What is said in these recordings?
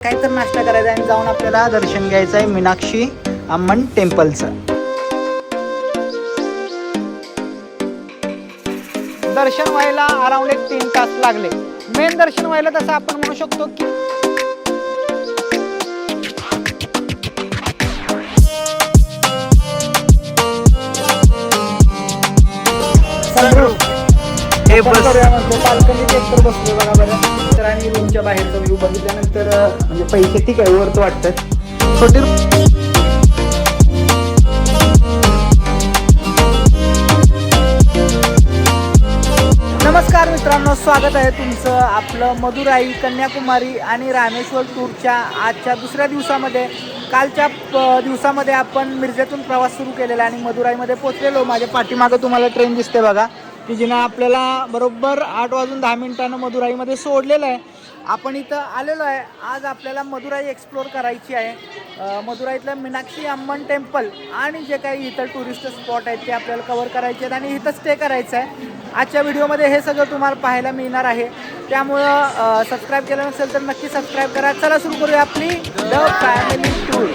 काही तर नाश्ता करायचा आणि जाऊन आपल्याला दर्शन घ्यायचं आहे मीनाक्षी अम्मन टेम्पलचं. दर्शन व्हायला अराउंड 3 तास लागले. मेन दर्शन व्हायला तसं आपण म्हणू शकतो की हे बाल्कनीत एकतर बसलो बघा बरं. तर आणि रूमच्या बाहेरचा व्ह्यू बघितल्यानंतर म्हणजे पैसे ठीक आहे वरत वाटतात. छोटी नमस्कार मित्रांनो, स्वागत आहे तुमचं आपलं मदुराई, कन्याकुमारी आणि रामेश्वर टूरच्या आजच्या दुसऱ्या दिवसामध्ये. कालच्या दिवसामध्ये आपण मिरजेतून प्रवास सुरू केलेला आणि मदुराईमध्ये पोहोचलेलो. माझ्या पाठीमागं तुम्हाला ट्रेन दिसते बघा, की जिनं आपल्याला बरोबर 8:10 मदुराईमध्ये सोडलेलं आहे. आपण इथं आलेलो आहे. आज आपल्याला मदुराई एक्सप्लोर करायची आहे. मदुराईतलं मीनाक्षी अम्मन टेम्पल आणि जे काही इथं टुरिस्ट स्पॉट आहेत ते आपल्याला कव्हर करायचे आहेत आणि इथं स्टे करायचं आहे. आजच्या व्हिडिओमध्ये हे सगळं तुम्हाला पाहायला मिळणार आहे. त्यामुळं सबस्क्राईब केलं नसेल तर नक्की सबस्क्राईब करा. चला सुरू करूया आपली द फॅमिली टूर.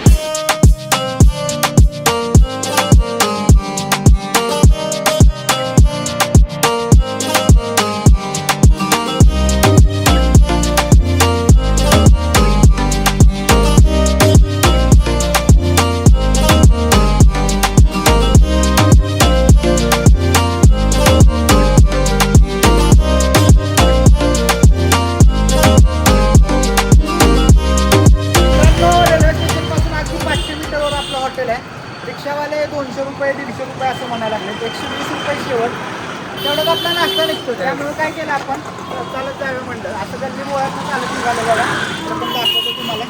रिक्षावाले 200 रुपये 150 रुपये असं म्हणायला लागले. 120 रुपये शेवट. तेवढं आपला नाश्ता निघतो. त्यामुळे काय केलं आपण, चालत जावं म्हणलं. असं गल्ली मुळात चालत निघालं बघा. आपण दाखवतो तुम्हाला.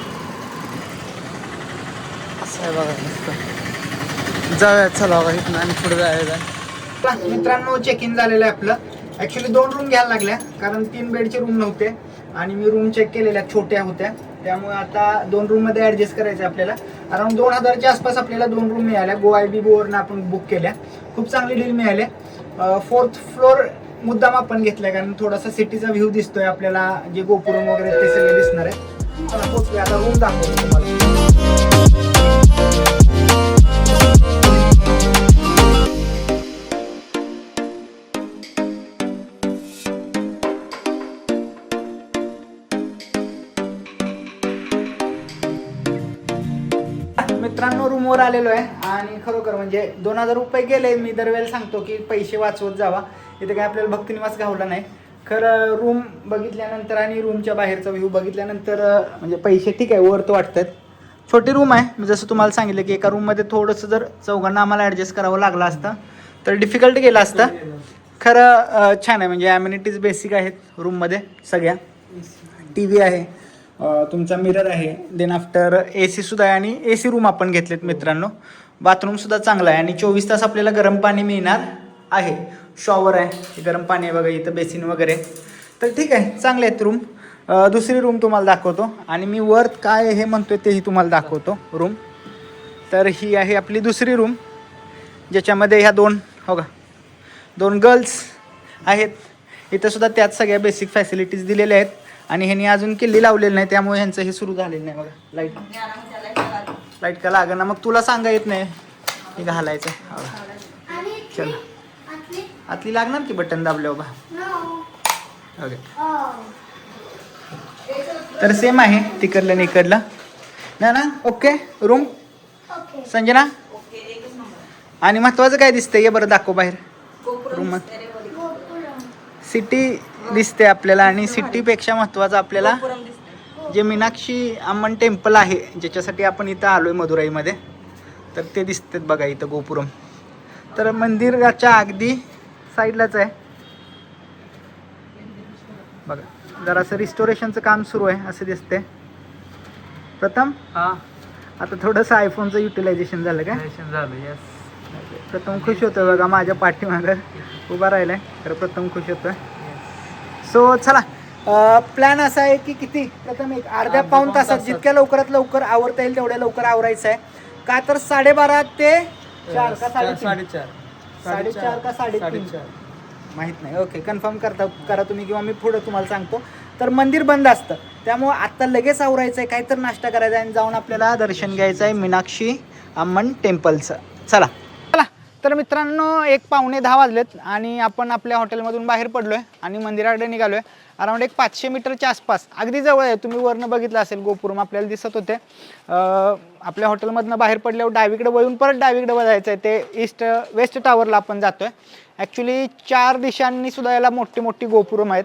असं आहे बघा नुसतं. जाऊया चला बघा इथनं आणि पुढे जायचं. मित्रांनो चेक इन झालेलं आहे आपलं. ॲक्च्युली 2 रूम घ्यायला लागल्या कारण 3 बेडचे रूम नव्हते आणि मी रूम चेक केलेल्या छोट्या होत्या. त्यामुळे आता 2 रूममध्ये ॲडजस्ट करायचं आपल्याला. अराउंड 2000च्या आसपास आपल्याला 2 रूम मिळाल्या. GoIBBOवरनं आपण बुक केल्या. खूप चांगली डील मिळाली. 4th फ्लोअर मुद्दाम आपण घेतलाय कारण थोडासा सिटीचा व्ह्यू दिसतोय आपल्याला. जे गोपुरम वगैरे ते सगळे दिसणार आहे. चला पोहोचूया. आता रूम दाखवतो तुम्हाला. मित्रांनो रूमवर आलेलो आहे आणि खरोखर म्हणजे 2000 रुपये गेले. मी दरवेळेला सांगतो की पैसे वाचवत जावा. इथे काय आपल्याला भक्तिनिवास गावला नाही. खरं रूम बघितल्यानंतर आणि रूमच्या बाहेरचा व्ह्यू बघितल्यानंतर म्हणजे पैसे ठीक आहे वरत वाटतात. छोटी रूम आहे. मी जसं तुम्हाला सांगितलं की एका रूममध्ये थोडंसं जर चौघांना आम्हाला ॲडजस्ट करावं लागलं असतं तर डिफिकल्ट गेलं असतं. खरं छान आहे. म्हणजे ॲम्युनिटीज बेसिक आहेत रूममध्ये सगळ्या. TV आहे, तुमचा मिरर आहे, देन आफ्टर AC सुद्धा आहे आणि AC रूम आपण घेतलेत मित्रांनो. बाथरूमसुद्धा चांगला आहे आणि 24 तास आपल्याला गरम पाणी मिळणार आहे. शॉवर आहे, गरम पाणी आहे बघा इथं, बेसिन वगैरे. तर ठीक आहे, चांगले आहेत रूम. दुसरी रूम तुम्हाला दाखवतो आणि मी वर काय हे म्हणतोय तेही तुम्हाला दाखवतो रूम. तर ही आहे आपली दुसरी रूम, ज्याच्यामध्ये ह्या 2 गर्ल्स आहेत. इथं सुद्धा त्याच सगळ्या बेसिक फॅसिलिटीज दिलेल्या आहेत आणि ह्यांनी अजून किल्ली लावलेली नाही त्यामुळे ह्यांचं हे सुरू झालेलं नाही बघा. लाईट का लाग ना, मग तुला सांगा येत नाही हे घालायचं. चल आतली लागणार की बटन दाबल्यावर बघा. ओके, तर सेम आहे तिकडलं इकडलं ना. Okay room Sanjana. आणि महत्वाचं काय दिसतंय हे बरं दाखव बाहेर. रूम सिटी दिसते आपल्याला आणि सिटीपेक्षा महत्त्वाचं आपल्याला जे मीनाक्षी अम्मन टेम्पल आहे ज्याच्यासाठी आपण इथं आलो आहे मदुराईमध्ये, तर ते दिसतात बघा इथं गोपुरम. तर मंदिराच्या अगदी साईडलाच आहे बघा. जरासं रिस्टोरेशनचं काम सुरू आहे असं दिसते. प्रथम आता थोडंसं आयफोनचं युटिलायझेशन झालं का? प्रथम खुश होतोय बघा माझ्या पाठीमागं उभा राहिलाय. तर प्रथम खुश होतोय. सो चला, प्लॅन असा आहे की किती प्रथम एक अर्ध्या पाऊण तासात जितक्या लवकरात लवकर आवरता येईल तेवढ्या लवकर आवरायचं आहे. का तर 12:30 ते 4 का 4:30 4:30 का 3:30 माहीत नाही. ओके, कन्फर्म करा तुम्ही किंवा मी पुढे तुम्हाला सांगतो. तर मंदिर बंद असतं. त्यामुळं आत्ता लगेच आवरायचं आहे, काहीतरी नाश्ता करायचा आहे आणि जाऊन आपल्याला दर्शन घ्यायचं आहे मीनाक्षी अम्मन टेम्पलचं. चला चला. तर मित्रांनो 1:15 वाजलेत आणि आपण आपल्या हॉटेलमधून बाहेर पडलो आहे आणि मंदिराकडे निघालो आहे. अराऊंड एक 500 मीटरच्या आसपास, अगदी जवळ आहे. तुम्ही वरनं बघितलं असेल गोपुरम आपल्याला दिसत होते. आपल्या हॉटेलमधनं बाहेर पडल्यावर डावीकडे वळून परत डावीकडे वळायचं आहे. ते वेस्ट टावरला आपण जातो आहे. ॲक्च्युली 4 दिशांनी सुद्धा याला मोठी मोठी गोपुरम आहेत.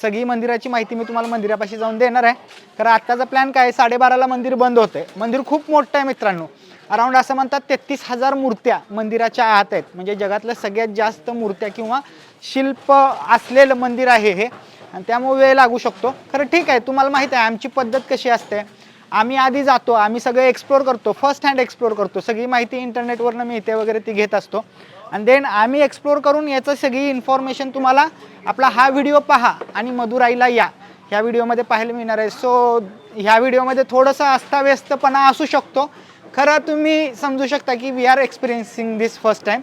सगळी मंदिराची माहिती मी तुम्हाला मंदिरापाशी जाऊन देणार आहे. कारण आत्ताचा प्लॅन काय, 12:30ला मंदिर बंद होते. मंदिर खूप मोठं आहे मित्रांनो. अराऊंड असं म्हणतात 33,000 मूर्त्या मंदिराच्या आत आहेत. म्हणजे जगातलं सगळ्यात जास्त मूर्त्या किंवा शिल्प असलेलं मंदिर आहे हे. आणि त्यामुळे वेळ लागू शकतो. खरं ठीक आहे, तुम्हाला माहीत आहे आमची पद्धत कशी असते. आम्ही आधी जातो, आम्ही सगळं एक्सप्लोर करतो, फर्स्ट हँड एक्सप्लोर करतो. सगळी माहिती इंटरनेटवरनं मिळते वगैरे ती घेत असतो. आणि देन आम्ही एक्सप्लोर करून याचं सगळी इन्फॉर्मेशन तुम्हाला आपला हा व्हिडिओ पहा आणि मदुराईला या ह्या व्हिडिओमध्ये पाहायला मिळणार आहे. सो ह्या व्हिडिओमध्ये थोडंसं अस्ताव्यस्तपणा असू शकतो. खरं तुम्ही समजू शकता की we are experiencing this first time.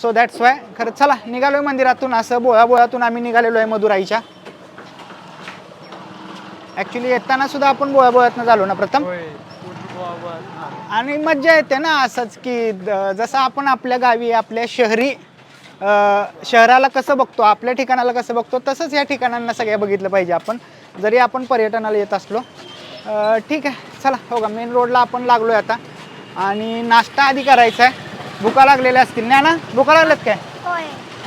So that's why. खरं चला निघालो आहे मंदिरातून. असं बोळातून आम्ही निघालेलो आहे मदुराईच्या. ॲक्च्युली येताना सुद्धा आपण बोळातनं झालो ना प्रथम. आणि मज्जा येते ना असंच की जसं आपण आपल्या गावी आपल्या शहराला कसं बघतो, आपल्या ठिकाणाला कसं बघतो, तसंच या ठिकाणांना सगळ्या बघितलं पाहिजे आपण, जरी आपण पर्यटनाला येत असलो. ठीक आहे चला. हो का, मेन रोडला आपण लागलो आहे आता आणि नाश्ता आधी करायचा आहे. भुका लागलेल्या असतील. ज्ञाना भुका लागल्यात काय?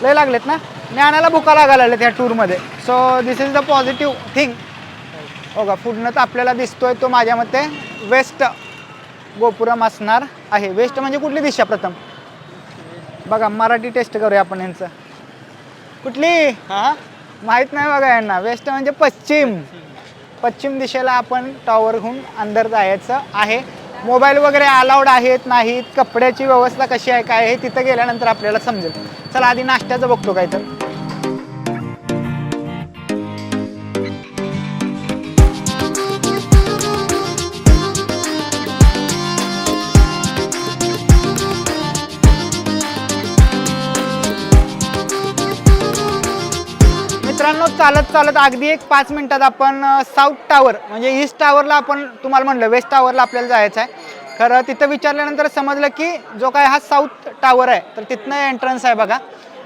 लय लागलेत ना. ज्ञानाला भुका लागायला लागल्यात ह्या टूरमध्ये. So this is the positive thing. हो का, पुढनं तर आपल्याला दिसतोय तो माझ्या मते वेस्ट गोपुरम असणार आहे. वेस्ट म्हणजे कुठली दिशा प्रथम बघा, मराठी टेस्ट करूया आपण यांचं. कुठली माहीत नाही बघा यांना. वेस्ट म्हणजे पश्चिम दिशेला आपण टॉवरहून अंदर जायचं आहे. मोबाईल वगैरे अलाउड आहेत नाहीत, कपड्याची व्यवस्था कशी आहे काय आहे तिथं गेल्यानंतर आपल्याला समजेल. चला आधी नाश्त्याचं बघतो काय तर. मित्रांनो चालत अगदी एक 5 मिनिटात आपण साऊथ टावर म्हणजे ईस्ट टावरला, आपण तुम्हाला म्हणलं वेस्ट टावरला आपल्याला जायचं आहे. खरं तिथं विचारल्यानंतर समजलं की जो काय हा साऊथ टावर आहे तर तिथनं एंट्रन्स आहे बघा.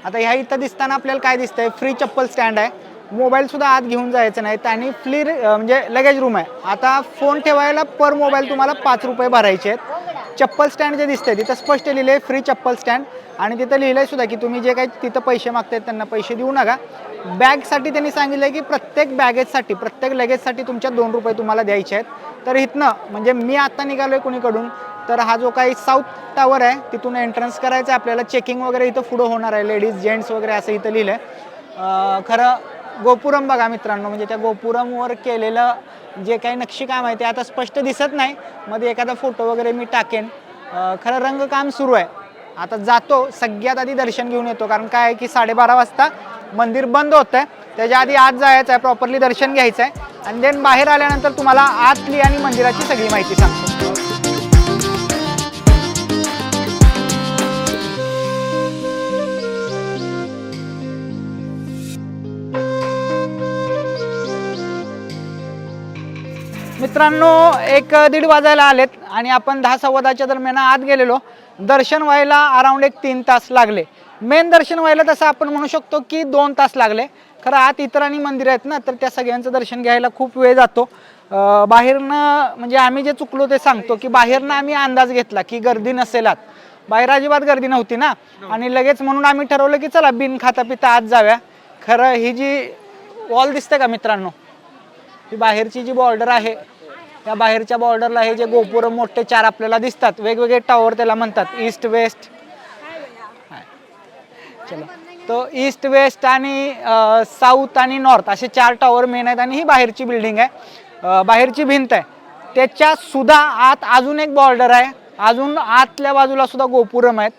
आता ह्या इथं दिसताना आपल्याला काय दिसतंय, फ्री चप्पल स्टँड आहे. मोबाईलसुद्धा आत घेऊन जायचं नाही आणि फ्री म्हणजे लगेज रूम आहे. आता फोन ठेवायला पर मोबाईल तुम्हाला 5 रुपये भरायचे आहेत. चप्पल स्टँड जे दिसतंय तिथं स्पष्ट लिहिलं आहे फ्री चप्पल स्टँड. आणि तिथं लिहिलं आहे सुद्धा की तुम्ही जे काही तिथं पैसे मागतायत त्यांना पैसे देऊ नका. बॅगसाठी त्यांनी सांगितलं आहे की प्रत्येक बॅगेजसाठी प्रत्येक लगेजसाठी तुमच्या 2 रुपये तुम्हाला द्यायचे आहेत. तर इथनं म्हणजे मी आत्ता निघालो आहे कुणीकडून, तर हा जो काही साऊथ टावर आहे तिथून एंट्रन्स करायचं आहे आपल्याला. चेकिंग वगैरे इथं पुढं होणार आहे, लेडीज जेंट्स वगैरे असं इथं लिहिलं आहे. खरं गोपुरम बघा मित्रांनो, म्हणजे त्या गोपुरमवर केलेलं जे काही नक्षीकाम आहे ते आता स्पष्ट दिसत नाही. मध्ये एखादा फोटो वगैरे मी टाकेन. खरं रंगकाम सुरू आहे. आता जातो, सगळ्यात आधी दर्शन घेऊन येतो. कारण काय आहे की 12:30 वाजता मंदिर बंद होतं आहे. त्याच्या आधी आत जायचं आहे, प्रॉपरली दर्शन घ्यायचं आहे आणि देन बाहेर आल्यानंतर तुम्हाला आतली आणि मंदिराची सगळी माहिती सांगतो. मित्रांनो 1-1:30 वाजायला आलेत आणि आपण 10-10:15 दरम्यान आत गेलेलो. दर्शन व्हायला अराऊंड 3 तास लागले. मेन दर्शन व्हायला तसं आपण म्हणू शकतो की 2 तास लागले. खरं आत इतर आणि मंदिर आहेत ना, तर त्या सगळ्यांचं दर्शन घ्यायला खूप वेळ जातो. बाहेरनं म्हणजे आम्ही जे चुकलो ते सांगतो की बाहेरनं आम्ही अंदाज घेतला की गर्दी नसेल आत. बाहेर अजिबात गर्दी नव्हती ना, आणि लगेच म्हणून आम्ही ठरवलं की चला बिन खाता पिता आत जाव्या. खरं ही जी वॉल दिसते का मित्रांनो, ही बाहेरची जी बॉर्डर आहे, त्या बाहेरच्या बॉर्डरला हे जे गोपुरम मोठे 4 आपल्याला दिसतात, वेगवेगळे टॉवर त्याला म्हणतात. ईस्ट वेस्ट, चला तो ईस्ट वेस्ट आणि साऊथ आणि नॉर्थ असे 4 टॉवर मेन आहेत. आणि ही बाहेरची बिल्डिंग आहे, बाहेरची भिंत आहे. त्याच्या सुद्धा आत अजून एक बॉर्डर आहे, अजून आतल्या बाजूला सुद्धा गोपुरम आहेत.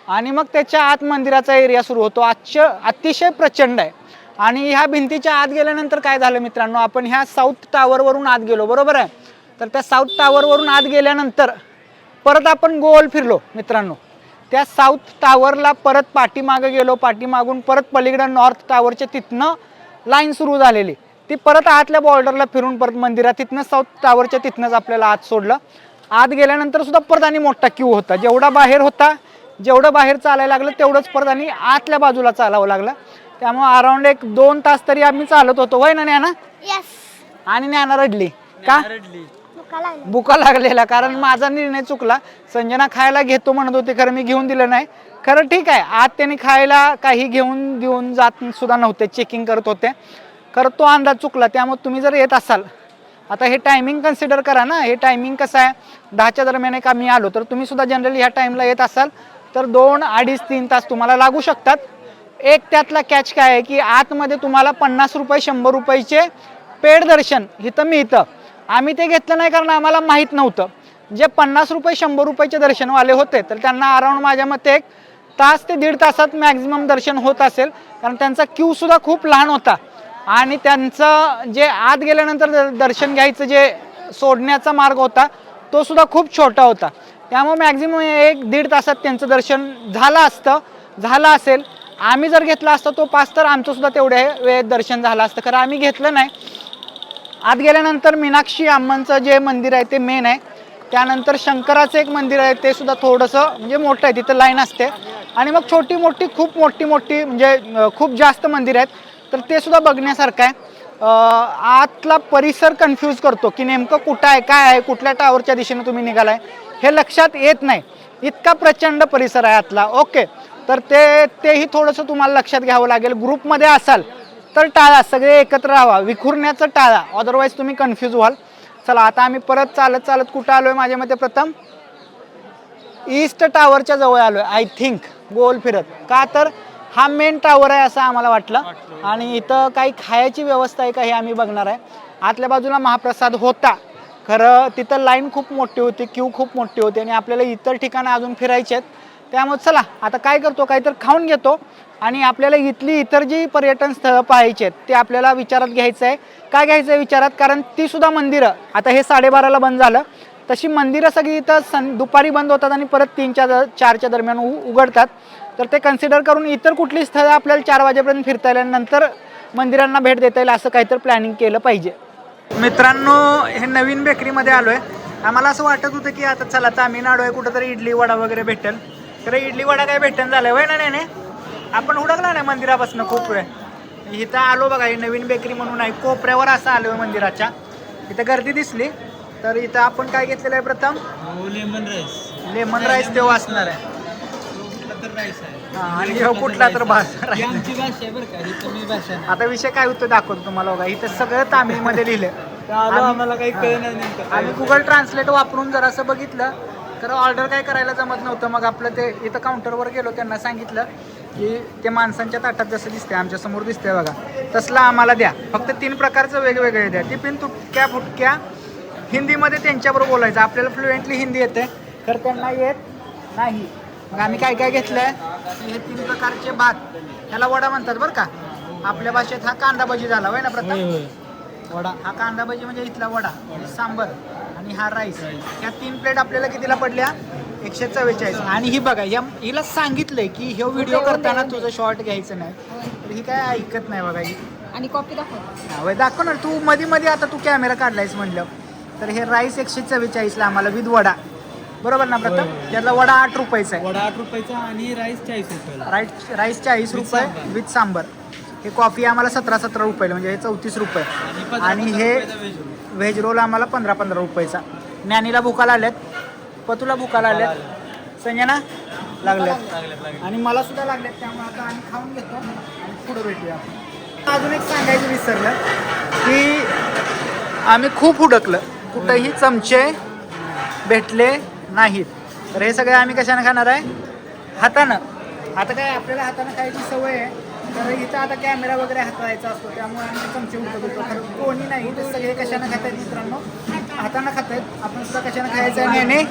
आणि मग त्याच्या आत मंदिराचा एरिया सुरू होतो. अतिशय प्रचंड आहे. आणि ह्या भिंतीच्या आत गेल्यानंतर काय झालं मित्रांनो, आपण ह्या साऊथ टावरवरून आत गेलो, बरोबर आहे. तर त्या साऊथ टावरवरून आत गेल्यानंतर परत आपण गोल फिरलो मित्रांनो. त्या साऊथ टावरला परत पाठीमागं गेलो, पाठीमागून परत पलीकडं नॉर्थ टावरच्या तिथनं लाईन सुरू झालेली. ती परत आतल्या बॉर्डरला फिरून परत मंदिरात तिथनं साऊथ टावरच्या तिथनंच आपल्याला आत सोडलं. आत गेल्यानंतर सुद्धा परत आणि मोठा क्यू होता. जेवढा बाहेर होता, जेवढं बाहेर चालायला लागलं तेवढंच परत आणि आतल्या बाजूला चालावं लागलं. त्यामुळे अराउंड 1-2 तास तरी आम्ही चालत होतो, होय ना ज्ञाना? आणि ज्ञाना रडली का? भुका लागलेला, कारण माझा निर्णय चुकला. संजना खायला घेतो म्हणत होती, खरं मी घेऊन दिलं नाही. खरं ठीक आहे, आत त्यांनी खायला काही घेऊन जात सुद्धा नव्हते, चेकिंग करत होते. खरं तो अंदाज चुकला. त्यामुळे तुम्ही जर येत असाल, आता हे टायमिंग कन्सिडर करा ना. हे टायमिंग कसं आहे, 10च्या दरम्यान एक आम्ही आलो, तर तुम्ही सुद्धा जनरली ह्या टाईमला येत असाल तर 2, 2.5-3 तास तुम्हाला लागू शकतात. एक त्यातला कॅच काय आहे की आतमध्ये तुम्हाला 50 रुपये 100 रुपयाचे पेड दर्शन इथं मिळतं. आम्ही ते घेतलं नाही कारण आम्हाला माहीत नव्हतं. जे 50 रुपये 100 रुपयाचे दर्शनवाले होते तर त्यांना अराउंड माझ्या मते 1 तास ते 1.5 तासात मॅक्झिमम दर्शन होत असेल, कारण त्यांचा क्यू सुद्धा खूप लहान होता आणि त्यांचं जे आत गेल्यानंतर दर्शन घ्यायचं जे सोडण्याचा मार्ग होता तो सुद्धा खूप छोटा होता. त्यामुळे मॅक्झिमम 1-1.5 तासात त्यांचं दर्शन झालं असेल. आम्ही जर घेतला असता तो पास तर आमचं सुद्धा तेवढ्या वेळेत दर्शन झालं असतं. खरं आम्ही घेतलं नाही. आत गेल्यानंतर मीनाक्षी अम्मांचं जे मंदिर आहे ते मेन आहे. त्यानंतर शंकराचं एक मंदिर आहे, ते सुद्धा थोडंसं म्हणजे मोठं आहे, तिथं लाईन असते. आणि मग खूप मोठी म्हणजे खूप जास्त मंदिर आहेत, तर ते सुद्धा बघण्यासारखं आहे. आतला परिसर कन्फ्यूज करतो की नेमकं कुठं आहे, काय आहे, कुठल्या टावरच्या दिशेने तुम्ही निघालाय हे लक्षात येत नाही. इतका प्रचंड परिसर आहे आतला. ओके, तर तेही थोडंसं तुम्हाला लक्षात घ्यावं लागेल. ग्रुपमध्ये असाल तर टाळा, सगळे एकत्र राहा, विखुरण्याचं टाळा, अदरवाईज तुम्ही कन्फ्यूज व्हाल. चला आता आम्ही परत चालत कुठं आलोय, माझ्या मते प्रथम ईस्ट टावरच्या जवळ आलोय आय थिंक, गोल फिरत. का तर हा मेन टावर आहे असं आम्हाला वाटलं. आणि इथं काही खायची व्यवस्था आहे का हे आम्ही बघणार आहे. आतल्या बाजूला महाप्रसाद होता, खरं तिथं लाईन खूप मोठी होती, क्यू खूप मोठी होती आणि आपल्याला इतर ठिकाणं अजून फिरायची आहेत. त्यामुळे चला आता काय करतो, काहीतरी खाऊन घेतो आणि आपल्याला इतर जी पर्यटन स्थळं पाहायची आहेत ते आपल्याला विचारात घ्यायचं आहे. काय घ्यायचं आहे विचारात, कारण ती सुद्धा मंदिरं, आता हे 12:30ला बंद झालं, तशी मंदिरं सगळी इथं दुपारी बंद होतात आणि परत 3-4च्या दरम्यान उघडतात. तर ते कन्सिडर करून इतर कुठली स्थळं आपल्याला 4 वाजेपर्यंत फिरता येईल, नंतर मंदिरांना भेट देता येईल असं काहीतरी प्लॅनिंग केलं पाहिजे. मित्रांनो, हे नवीन बेकरीमध्ये आलो आहे. आम्हाला असं वाटत होतं की आता चला तामिळनाडू आहे, कुठंतरी इडली वडा वगैरे भेटेल. तर इडली वडा काय भेटेल झालं होय ना. नाही आपण हुडकला नाही मंदिरापासून खूप वेळ. इथं आलो बघा, ही नवीन बेकरी म्हणून आहे, कोपऱ्यावर असं आलो आहे मंदिराच्या. इथं गर्दी दिसली तर इथं आपण काय घेतलेलं आहे प्रथम, लेमन राईस तेव्हा असणार आहे. आणि कुठला तर भाषा. आता विषय काय होतं दाखवतो तुम्हाला बघा. इथं सगळं तामिळमध्ये लिहिलं. आम्हाला काही कळलं. आम्ही गुगल ट्रान्सलेट वापरून जर असं बघितलं तर ऑर्डर काय करायला जमत नव्हतं. मग आपलं ते इथं काउंटरवर गेलो, त्यांना सांगितलं की ते माणसांच्या ताटात जसं दिसतंय आमच्या समोर दिसतंय बघा, तसलं आम्हाला द्या. फक्त 3 प्रकारचं वेगवेगळे द्या. टिफिन तुटक्या फुटक्या हिंदीमध्ये त्यांच्याबरोबर बोलायचं. आपल्याला फ्लुएंटली हिंदी येते, तर त्यांना येत नाही. मग आम्ही काय घेतलंय, हे 3 प्रकारचे भात, ह्याला वडा म्हणतात बरं का. आपल्या भाषेत हा कांदा भजी झाला होय ना प्रथम. वडा हा कांदा भजी म्हणजे इथला वडा, सांबर आणि हा राईस. ह्या 3 प्लेट आपल्याला कितीला पडल्या, 144. आणि ही बघा, हिला सांगितलंय की हे व्हिडिओ करताना तुझं शॉर्ट घ्यायचं नाही, तर ही काय ऐकत नाही बघा. ही आणि कॉपी दाखव ना तू. मध्ये आता तू कॅमेरा काढलायस म्हणलं. तर हे राईस 144ला आम्हाला विथ वडा, बरोबर ना प्रथम. त्यातला वडा 8 रुपयाचा आहे. वडा 8 रुपयाचा आणि राईस 40 रुपयाला. राईस 40 रुपये विथ सांबर. हे कॉफी आम्हाला 17 रुपयाला, म्हणजे हे 34 रुपये. आणि हे व्हेज रोल आम्हाला 15 रुपयाचा. ज्ञानीला भुकाला आल्यात, पतूला भुकाला आल्यात, संजना लागल्यात आणि मला सुद्धा लागल्यात. त्यामुळे आता आम्ही खाऊन घेतो आणि पुढे भेटूया आपण. अजून एक सांगायचं विसरलं की आम्ही खूप हुडकलं, कुठंही चमचे भेटले नाहीत. तर हे सगळे आम्ही कशाने खाणार आहे, हातानं. आता काय आपल्याला हातानं खायची सवय आहे, तर इथं आता कॅमेरा वगैरे हाताळायचा असतो, त्यामुळे आम्ही चमचे उडकत होतो. खरं कोणी नाही, ते सगळे कशानं खात आहेत मित्रांनो, हातानं खात आहेत. आपण सुद्धा कशानं खायचं आहे, नाही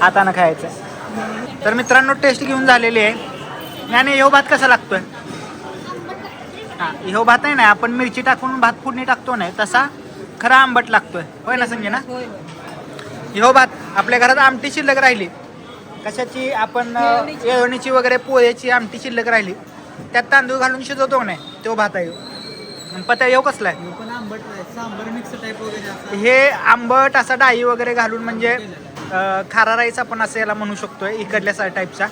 हातानं खायचं आहे. तर मित्रांनो, टेस्ट घेऊन झालेली आहे. आणि ह्यो भात कसा लागतोय, हां ह्यो भात आहे ना, आपण मिरची टाकून भात फोडणी टाकतो नाही, तसा खरा आंबट लागतोय, होय ना संजना. ह्यो भात आपल्या घरात आमटी शिल्लक राहिली, कशाची, आपण येळवणीची वगैरे पोळ्याची आमटी शिल्लक राहिली, त्यात तांदूळ घालून शिजवतो नाही, तो भात आहे. पता येऊ कसला आहे, आंबट नाही, सांबर मिक्स टाईप वगैरे असं हे आंबट असा डाळी वगैरे घालून म्हणजे खारा राईस आपण असं याला म्हणू शकतोय इकडल्या टाईपचा.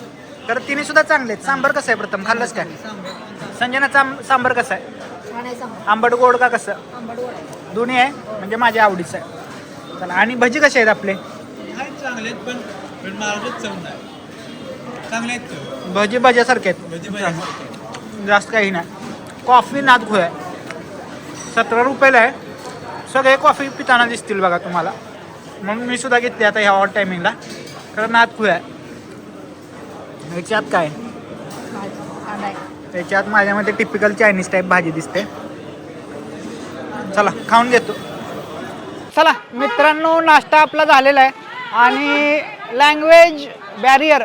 तर तिने सुद्धा चांगले आहेत. सांबर कसं आहे प्रथम खाल्लंच काय सांबर पण चांगलं. संजना सांबर कसं आहे आंबट गोड का कसं दोन्ही आहे म्हणजे माझ्या आवडीचं आहे. चला आणि भजी कसे आहेत आपले आहेत चांगले आहेत पण महाराजच चव नाही. चांगले आहेत चव. भजी भज्यासारखे भजी आहेत जास्त काही नाही. कॉफी नाद खुय आहे 17 रुपयाला आहे. सगळे कॉफी पिताना दिसतील बघा तुम्हाला म्हणून मी सुद्धा घेतली आता ह्या हॉट टायमिंगला. खरं नाद खुय आहे. ह्याच्यात काय त्याच्यात माझ्यामध्ये टिपिकल चायनीज टाईप भाजी दिसते. चला खाऊन घेतो. चला मित्रांनो नाश्ता आपला झालेला आहे आणि लँग्वेज बॅरियर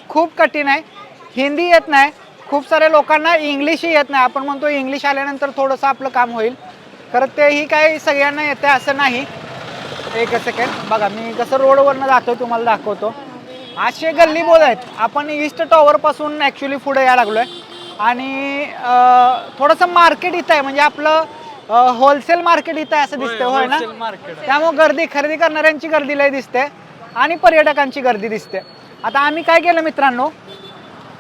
खूप कठीण आहे. हिंदी येत नाही. खूप साऱ्या लोकांना इंग्लिशही येत नाही. आपण म्हणतो इंग्लिश आल्यानंतर थोडंसं आपलं काम होईल. खरं तेही काही सगळ्यांना येते असं नाही. एक सेकंड बघा मी कसं रोडवरनं जातो तुम्हाला दाखवतो. असे गल्ली बोल आहेत. आपण ईस्ट टॉवरपासून ॲक्च्युली पुढे यायला लागलो आहे आणि थोडंसं मार्केट इथं आहे म्हणजे आपलं होलसेल मार्केट इथं आहे असं दिसतंय होय ना. त्यामुळे गर्दी खरेदी करणाऱ्यांची गर्दी लय दिसते आणि पर्यटकांची गर्दी दिसते. आता आम्ही काय केलं मित्रांनो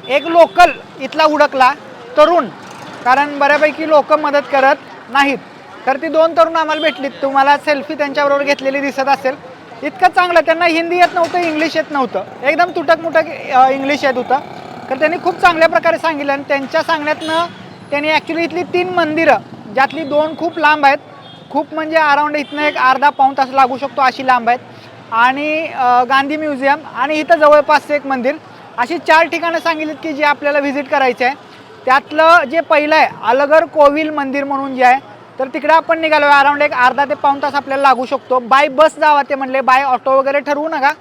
एक लोकल इथला हुडकला तरुण कारण बऱ्यापैकी लोक मदत करत नाहीत. तर ती 2 तरुण आम्हाला भेटलीत. तुम्हाला सेल्फी त्यांच्याबरोबर घेतलेली दिसत असेल. इतकं चांगलं त्यांना हिंदी येत नव्हतं इंग्लिश येत नव्हतं. एकदम तुटक मुटक इंग्लिश येत होतं. तर त्यांनी खूप चांगल्या प्रकारे सांगितलं आणि त्यांच्या सांगण्यातनं त्यांनी ॲक्च्युली इथली 3 मंदिरं ज्यातली 2 खूप लांब आहेत. खूप म्हणजे अराऊंड इथनं एक अर्धा पाऊण तास लागू शकतो अशी लांब आहेत आणि गांधी म्युझियम आणि इथं जवळपासचं एक मंदिर अशी 4 ठिकाणं सांगितलीत की जे आपल्याला व्हिजिट करायचं आहे. त्यातलं जे पहिलं आहे अलगर कोविल मंदिर म्हणून जे आहे तर तिकडे आपण निघालो आहे. अराऊंड एक अर्धा ते पाऊण तास आपल्याला लागू शकतो. बाय बस जावा ते म्हणले बाय ऑटो वगैरे ठरवू नका.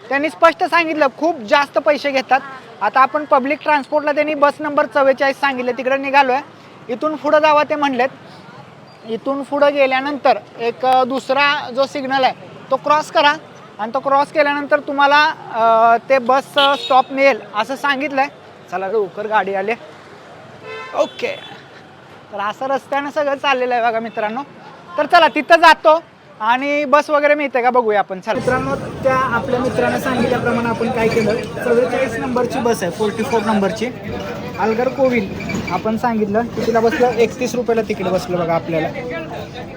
त्यांनी स्पष्ट सांगितलं खूप जास्त पैसे घेतात. आता आपण पब्लिक ट्रान्सपोर्टला त्यांनी बस नंबर 44 सांगितले तिकडे निघालो आहे. इथून पुढं जावा ते म्हणलेत. इथून पुढं गेल्यानंतर एक दुसरा जो सिग्नल आहे तो क्रॉस करा आणि तो क्रॉस केल्यानंतर तुम्हाला ते बस स्टॉप मिळेल असं सांगितलं आहे. चला लवकर गाडी आली. ओके तर असं रस्त्यानं सगळं चाललेलं आहे बघा मित्रांनो. तर चला तिथं जातो आणि बस वगैरे मिळते का बघूया आपण. चला मित्रांनो त्या आपल्या मित्राने सांगितल्याप्रमाणे आपण काय केलं 44 नंबरची बस आहे 44 नंबरची अलगर कोविल आपण सांगितलं की तिला बसलं 31 रुपयाला तिकीट बसलं बघा आपल्याला.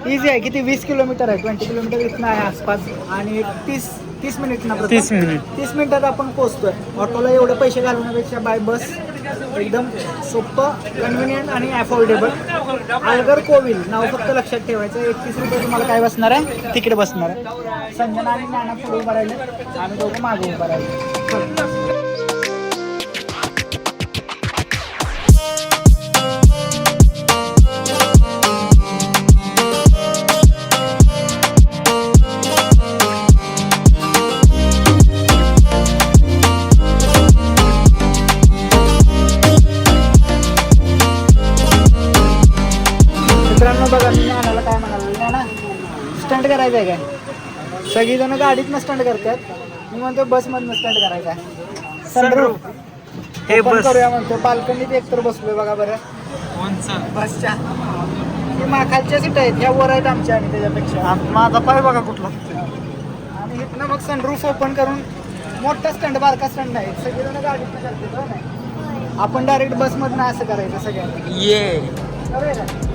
इझी आहे किती 20 किलोमीटर आहे 20 किलोमीटर इथनं आहे आसपास आणि 30 मिनिटनं 30 मिनिटात आपण पोहोचतोय. ऑटोला एवढे पैसे घालवण्यापेक्षा बाय बस एकदम सोपं कन्व्हिनियंट आणि अफोर्डेबल. अलगर कोविल नाव फक्त लक्षात ठेवायचं. 31 रुपये तुम्हाला काय बसणार आहे तिकीट बसणार आहे. संजना आणि नाना पुढे उभा राहिले आम्ही दोघं मागे उभा राहिले. मित्रांनो बघा मी नानाला काय म्हणालो नाना स्टंट करायचं आहे काय. सगळीजणं गाडीतनं स्टंट करतात. मी म्हणतो बसमधनं स्टंट करायचा आहे. सनरूफ हे बस करूया म्हणतो. बाल्कनीत एकतर बसलोय बघा बरं बसच्या खालच्या सीट आहेत ह्या वर आहेत आमच्या आणि त्याच्यापेक्षा माझा पाय बघा कुठला. आणि इथनं मग सनरूफ ओपन करून मोठा स्टंट बारका स्टंट नाही सगळीजणं गाडीतनं करतात. आपण डायरेक्ट बसमधनं असं करायचं सगळ्यांना.